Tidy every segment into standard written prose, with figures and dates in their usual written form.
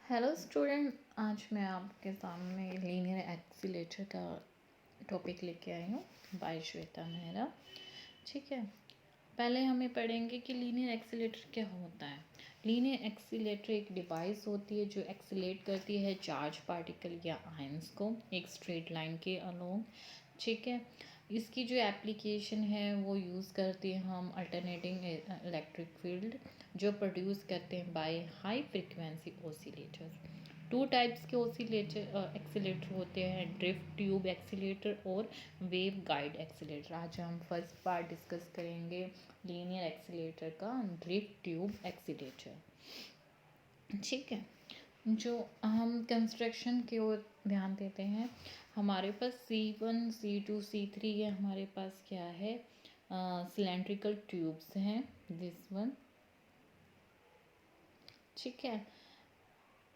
Hello student, आज मैं आपके सामने लीनियर एक्सीलेटर का टॉपिक लेके आई हूँ बाय श्वेता मेहरा। ठीक है, पहले हमें पढ़ेंगे कि लीनियर एक्सीलेटर क्या होता है। लीनियर एक्सीलेटर एक डिवाइस होती है जो एक्सीलेट करती है चार्ज पार्टिकल या आयंस को एक स्ट्रेट लाइन के अलोंग। ठीक है, इसकी जो एप्लीकेशन है वो यूज़ करते हैं हम अल्टरनेटिंग इलेक्ट्रिक फील्ड जो प्रोड्यूस करते हैं by high frequency oscillator. Two types के ओसिलेटर एक्सीलेटर होते हैं, ड्रिफ्ट ट्यूब एक्सीलेटर और वेव गाइड एक्सीलेटर। आज हम फर्स्ट पार्ट डिस्कस करेंगे लीनियर एक्सीलेटर का, ड्रिफ्ट ट्यूब एक्सीलेटर। ठीक है, जो हम कंस्ट्रक्शन की ओर ध्यान देते हैं, हमारे पास C1 C2 C3 ये हमारे पास क्या है, सिलेंड्रिकल ट्यूब्स हैं, दिस वन। ठीक है,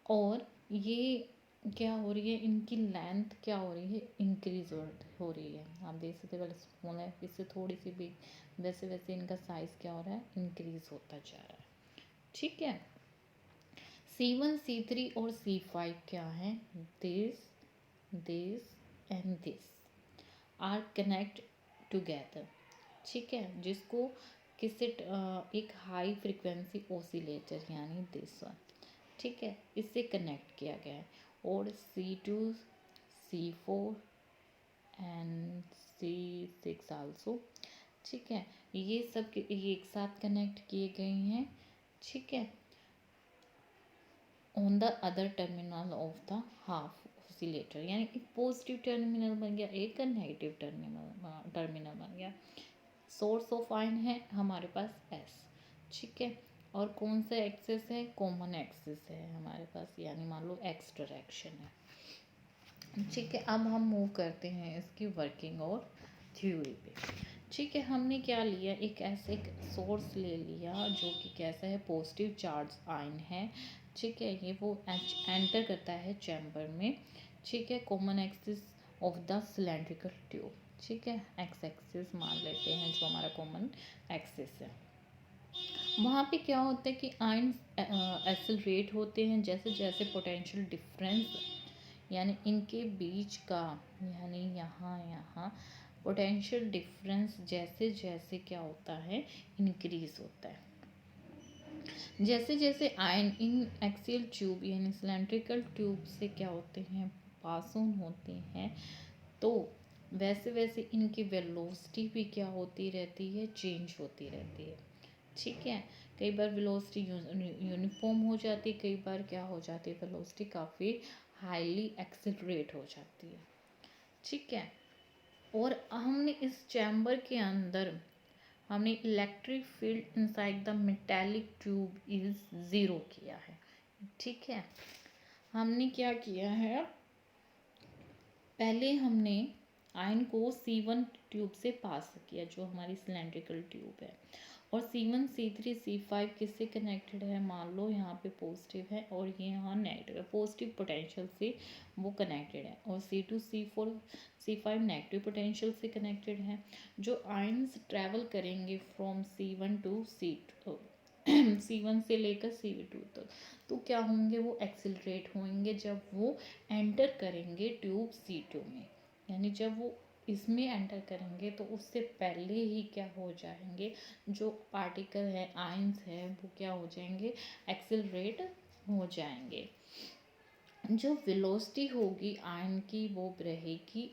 और ये क्या हो रही है, इनकी लेंथ क्या हो रही है, इंक्रीज हो रही है। आप देख सकते हैं, पहले स्मॉल है, इससे थोड़ी सी बिग, वैसे वैसे इनका साइज़ क्या हो रहा है, इंक्रीज होता जा रहा है। ठीक है, C1 C3 और C5 क्या है, this and this are connect together. ठीक है, जिसको किसी एक हाई फ्रिक्वेंसी ओसिलेटर यानी दिस वन, ठीक है, इससे कनेक्ट किया गया है। और C2 C4 and C6 also. ठीक है, ये सब ये एक साथ कनेक्ट किए गए हैं। ठीक है, on the other terminal of the half oscillator, यानी एक पॉजिटिव टर्मिनल बन गया, एक नेगेटिव टर्मिनल बन गया। सोर्स ऑफ आयन है हमारे पास S। ठीक है, और कौन सा एक्सिस है, कॉमन एक्सिस है हमारे पास, यानी मान लो एक्स डायरेक्शन है। ठीक है, अब हम मूव करते हैं इसकी वर्किंग और थ्योरी पे। ठीक है, हमने क्या लिया, एक ऐसे एक सोर्स ले लिया जो कि कैसा है, पॉजिटिव चार्ज आयन है। ठीक है, ये वो एंटर करता है चैम्बर में। ठीक है, common axis of the cylindrical tube. ठीक है, एक्स एक्सिस मान लेते हैं जो हमारा कॉमन एक्सिस है। वहाँ पे क्या होता है कि आयन एक्सेलरेट होते हैं जैसे जैसे पोटेंशियल डिफरेंस, यानी इनके बीच का, यानी यहाँ पोटेंशियल डिफरेंस जैसे जैसे क्या होता है, इंक्रीज होता है। जैसे जैसे आयन इन एक्सियल ट्यूब यानी सिलेंड्रिकल ट्यूब से क्या होते हैं, पास ऑन होते हैं, तो वैसे वैसे इनकी वेलोसिटी भी क्या होती रहती है, चेंज होती रहती है। ठीक है, कई बार वेलोसिटी यूनिफॉर्म हो जाती है, कई बार क्या हो जाती है, वेलोसिटी काफ़ी हाईली एक्सेलरेट हो जाती है। ठीक है, और हमने इस चैम्बर के अंदर हमने electric field inside the metallic tube is zero किया है। ठीक है, हमने क्या किया है, पहले हमने आयन को C1 ट्यूब से पास किया जो हमारी सिलेंड्रिकल ट्यूब है, और C1 C3 C5 किससे कनेक्टेड है, मान लो यहाँ पे पॉजिटिव है और ये यहाँ नेगेटिव है, पॉजिटिव पोटेंशियल से वो कनेक्टेड है, और C2 C4 C5 negative potential से कनेक्टेड है। जो आयन्स ट्रैवल करेंगे from C1 to C2 C1 से लेकर C2 तक, तो क्या होंगे, वो एक्सिलरेट होंगे जब वो एंटर करेंगे ट्यूब C2 में, यानी जब वो इसमें एंटर करेंगे तो उससे पहले ही क्या हो जाएंगे, जो पार्टिकल है, आयंस है, वो क्या हो जाएंगे, एक्सिलरेट हो जाएंगे। जो वेलोसिटी होगी आयन की वो रहेगी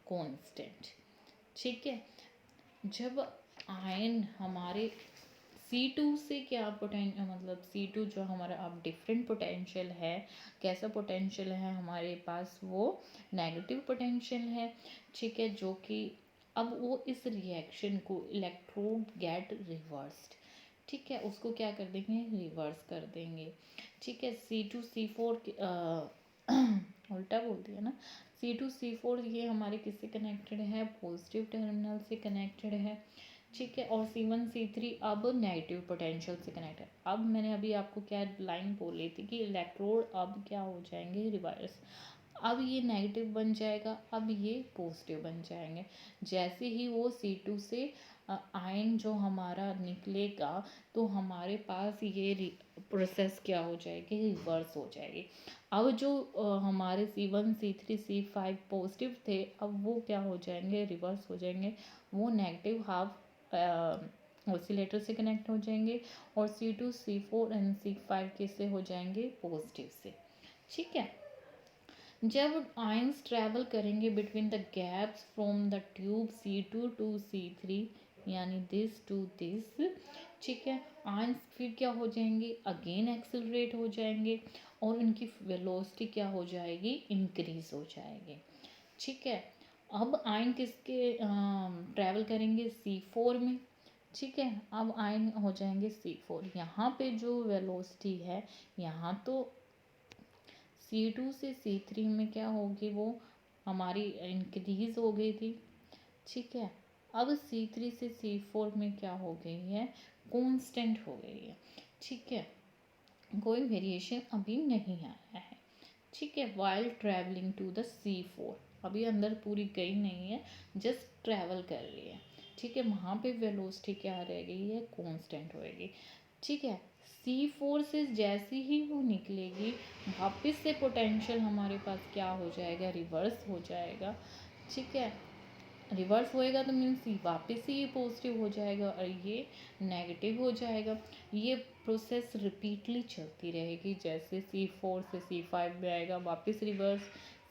कांस्टेंट। ठीक है, जब आयन हमारे C2 से क्या मतलब C2 जो हमारा अब डिफरेंट पोटेंशियल है, कैसा पोटेंशियल है हमारे पास, वो नेगेटिव पोटेंशियल है। ठीक है, जो कि अब वो इस रिएक्शन को इलेक्ट्रोड गेट रिवर्स्ड। ठीक है, उसको क्या कर देंगे, रिवर्स कर देंगे। ठीक है, C2 C4 उल्टा बोल दिया ना, C2 C4 ये हमारे किससे कनेक्टेड है, पॉजिटिव टर्मिनल से कनेक्टेड है। ठीक है, और C1 C3 अब नेगेटिव पोटेंशियल से कनेक्ट है। अब मैंने अभी आपको क्या लाइन बोली थी कि इलेक्ट्रोड अब क्या हो जाएंगे, रिवर्स, अब ये नेगेटिव बन जाएगा, अब ये पॉजिटिव बन जाएंगे। जैसे ही वो C2 से आयन जो हमारा निकलेगा तो हमारे पास ये प्रोसेस क्या हो जाएगी, रिवर्स हो जाएगी। अब जो हमारे C1 C3 C5 पॉजिटिव थे, अब वो क्या हो जाएंगे, रिवर्स हो जाएंगे। वो नेगेटिव हाफ ऑसिलेटर से कनेक्ट हो जाएंगे और C2 C4 एंड C5 किससे हो जाएंगे, पॉजिटिव से। ठीक है। जब आयंस ट्रैवल करेंगे between the gaps from the tube C2 to C3, यानी दिस टू दिस, ठीक है, आयंस फिर क्या हो जाएंगे, अगेन एक्सेलरेट हो जाएंगे और उनकी वेलोसिटी क्या हो जाएगी, इंक्रीज हो जाएगी। ठीक है। अब आयन किसके ट्रैवल करेंगे, C4 में। ठीक है। अब आयन हो जाएंगे C4। यहाँ पे जो वेलोसिटी है, यहाँ तो C2 से C3 में क्या होगी, वो हमारी इंक्रीज हो गई थी। ठीक है। अब C3 से C4 में क्या हो गई है, कांस्टेंट हो गई है। ठीक है। कोई वेरिएशन अभी नहीं आया है। ठीक है। While travelling to the C4, अभी अंदर पूरी गई नहीं है, जस्ट ट्रैवल कर रही है। ठीक है। वहाँ पे वेलोसिटी क्या रह गई है, कांस्टेंट होएगी। ठीक है। C4 से जैसी ही वो निकलेगी, वापस से पोटेंशियल हमारे पास क्या हो जाएगा, रिवर्स हो जाएगा। ठीक है। रिवर्स होएगा तो मीन्स वापस ही ये पॉजिटिव हो जाएगा और ये नेगेटिव हो जाएगा। ये प्रोसेस रिपीटली चलती रहेगी। जैसे C4 से C5 में आएगा, वापस रिवर्स,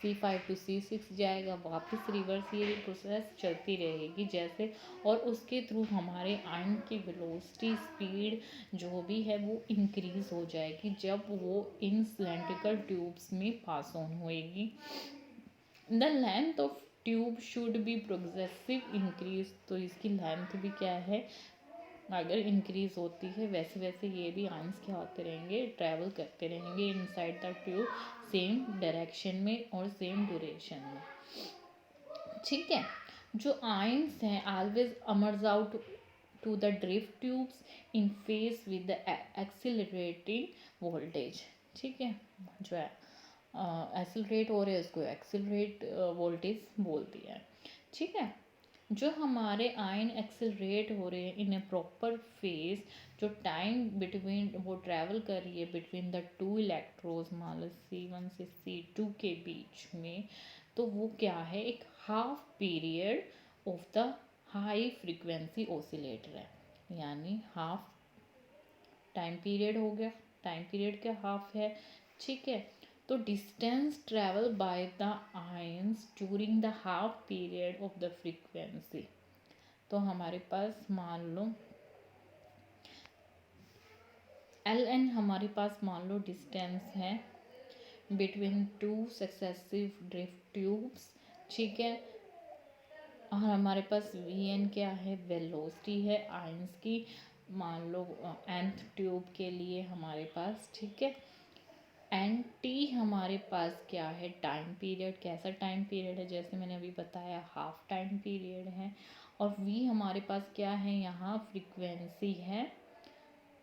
C5 टू C6 जाएगा, वापस रिवर्स, ये प्रोसेस चलती रहेगी जैसे। और उसके थ्रू हमारे आयन की वेलोसिटी, स्पीड जो भी है वो इंक्रीज हो जाएगी जब वो इन सिलेंड्रिकल ट्यूब्स में पास ऑन होएगी। The length of tube should be progressive increase, तो इसकी लेंथ भी क्या है, अगर इंक्रीज होती है वैसे वैसे ये भी आयंस क्या होते रहेंगे, ट्रैवल करते रहेंगे inside the tube, same direction में और सेम ड्यूरेशन में। ठीक है। जो आयंस हैं always emerges out to the drift tubes in phase with the accelerating voltage. ठीक है। जो है एक्सिलरेट हो रहे हैं उसको एक्सिलरेट वोल्टेज बोल दिया है। ठीक है। जो हमारे आयन एक्सिलरेट हो रहे हैं इन ए प्रॉपर फेज, जो टाइम बिटवीन वो ट्रैवल कर रही है बिटवीन द टू इलेक्ट्रोज, मान लो C1 से C2 के बीच में, तो वो क्या है, एक half period of the high frequency oscillator है। यानी हाफ टाइम पीरियड हो गया, टाइम पीरियड क्या हाफ है। ठीक है। तो distance travel by the ions during the half period of the frequency, तो हमारे पास मान लो Ln, हमारे पास मान लो डिस्टेंस है between two successive drift tubes. ठीक है। और हमारे पास Vn क्या है, वेलोसिटी है आयंस की, मान लो nth ट्यूब के लिए हमारे पास। ठीक है। एंड टी हमारे पास क्या है, टाइम पीरियड, कैसा टाइम पीरियड है, जैसे मैंने अभी बताया हाफ टाइम पीरियड है। और वी हमारे पास क्या है, यहाँ फ्रीक्वेंसी है।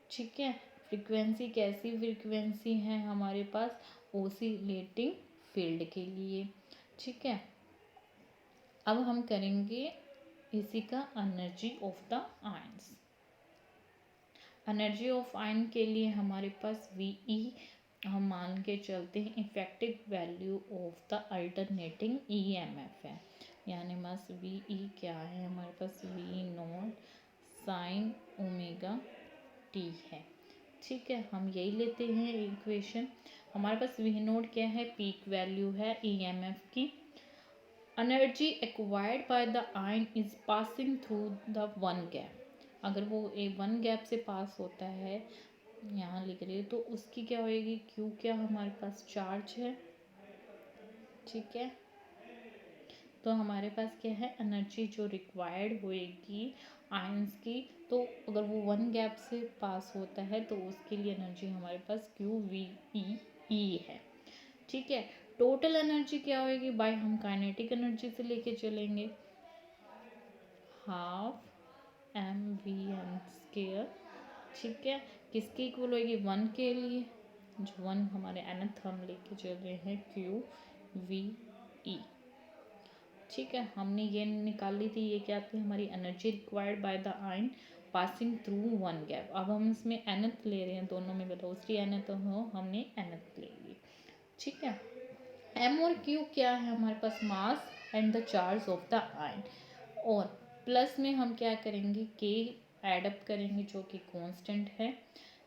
ठीक है। फ्रीक्वेंसी कैसी फ्रीक्वेंसी है हमारे पास, ओसिलेटिंग फील्ड के लिए। ठीक है। अब हम करेंगे इसी का energy of the ions. Energy of ion के लिए हमारे पास VE हम मान के चलते हैं effective value of the alternating EMF है। यानी बस VE क्या है हमारे पास, V not sine omega T है। ठीक है। हम यही लेते हैं इक्वेशन। हमारे पास V नोट क्या है, पीक वैल्यू है EMF की। Energy acquired by the ion is passing through the one gap, अगर वो वन गैप से पास होता है, यहाँ लिख रही है, तो उसकी क्या होएगी, क्यू क्या हमारे पास चार्ज है। ठीक है। तो हमारे पास क्या है, एनर्जी जो रिक्वायर्ड होएगी आयंस की, तो अगर वो वन गैप से पास होता है तो उसके लिए एनर्जी हमारे पास QVE है। ठीक है। टोटल एनर्जी क्या होएगी, बाय हम काइनेटिक एनर्जी से लेके चलेंगे, हाफ mv/m²। ठीक है। किसके इक्वल होएगी, वन के लिए, जो वन हमारे nth हम लेके चल रहे हैं QVE। ठीक है। हमने ये निकाल ली थी, ये क्या थी हमारी energy required by the ion, passing through one gap. अब हम इसमें nth ले रहे हैं, दोनों में वेलोसिटी nth हो, हमने nth ले ली, ठीक है। m और q क्या है हमारे पास, mass and the charge of the ion, और प्लस में हम क्या करेंगे, k एड अप करेंगे जो कि कांस्टेंट है,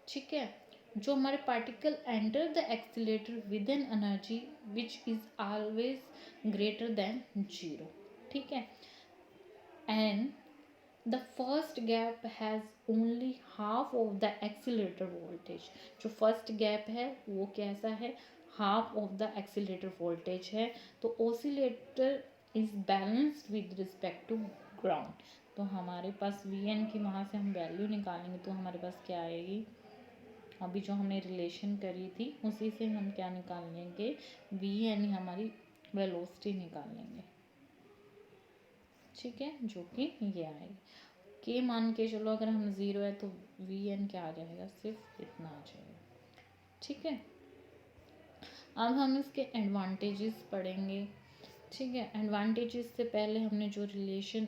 ठीक है। जो हमारे particle enter the accelerator with an energy which is always greater than 0, ठीक है। And the first gap has only half of the accelerator voltage. जो फर्स्ट गैप है वो कैसा है, half of the accelerator voltage है। तो oscillator is balanced with respect to ground. तो हमारे पास वी एन की वहाँ से हम वैल्यू निकालेंगे तो हमारे पास क्या आएगी, अभी जो हमने रिलेशन करी थी उसी से हम क्या निकाल लेंगे, वी एन हमारी वेलोसिटी निकाल लेंगे, ठीक है, जो कि ये आएगी। के मान के चलो अगर हम 0 है तो वी एन क्या आ जाएगा, सिर्फ इतना आ जाएगा, ठीक है। अब हम इसके एडवांटेजेस पढ़ेंगे, ठीक है। एडवांटेजेस से पहले हमने जो रिलेशन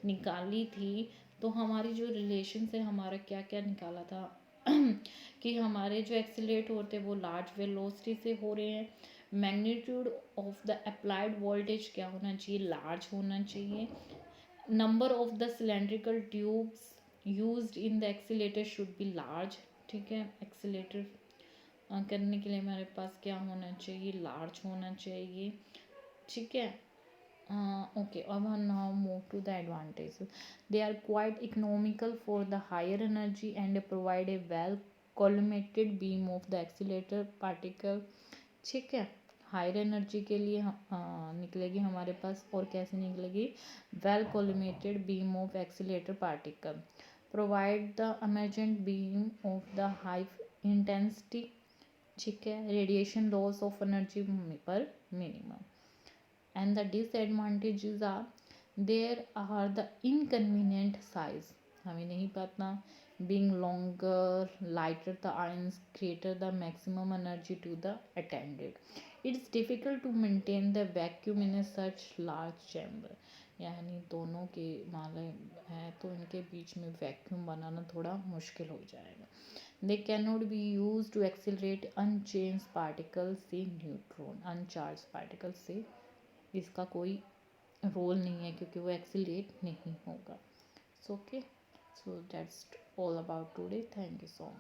निकाली थी, तो हमारी जो रिलेशन से हमारा क्या क्या निकाला था कि हमारे जो एक्सीलरेट होते हैं वो लार्ज वेलोसिटी से हो रहे हैं। Magnitude of the applied voltage क्या होना चाहिए, लार्ज होना चाहिए। Number of the cylindrical tubes used in the accelerator should be large, ठीक है। एक्सीलेटर करने के लिए हमारे पास क्या होना चाहिए, लार्ज होना चाहिए, ठीक है। ओके, अब हम now move to the advantages. They are quite economical for the higher energy and provide a well collimated beam of the accelerator particle, ठीक है। हायर एनर्जी के लिए निकलेगी हमारे पास, और कैसे निकलेगी, well collimated beam of accelerator particle, provide the emergent beam of the high intensity, ठीक है। रेडिएशन लॉस ऑफ एनर्जी पर minimum. And the disadvantages are, there are the inconvenient size, हमें नहीं पता, being longer, lighter the ions, greater the maximum energy to the attended. It's difficult to maintain the vacuum in a such large chamber. यानी दोनों के माले हैं तो इनके बीच में वैक्यूम बनाना थोड़ा मुश्किल हो जाएगा। They cannot be used to accelerate unchanged particles से न्यूट्रॉन, अनचार्ज पार्टिकल से इसका कोई रोल नहीं है क्योंकि वो एक्सीलरेट नहीं होगा। So okay, so that's all about today. Thank you so much.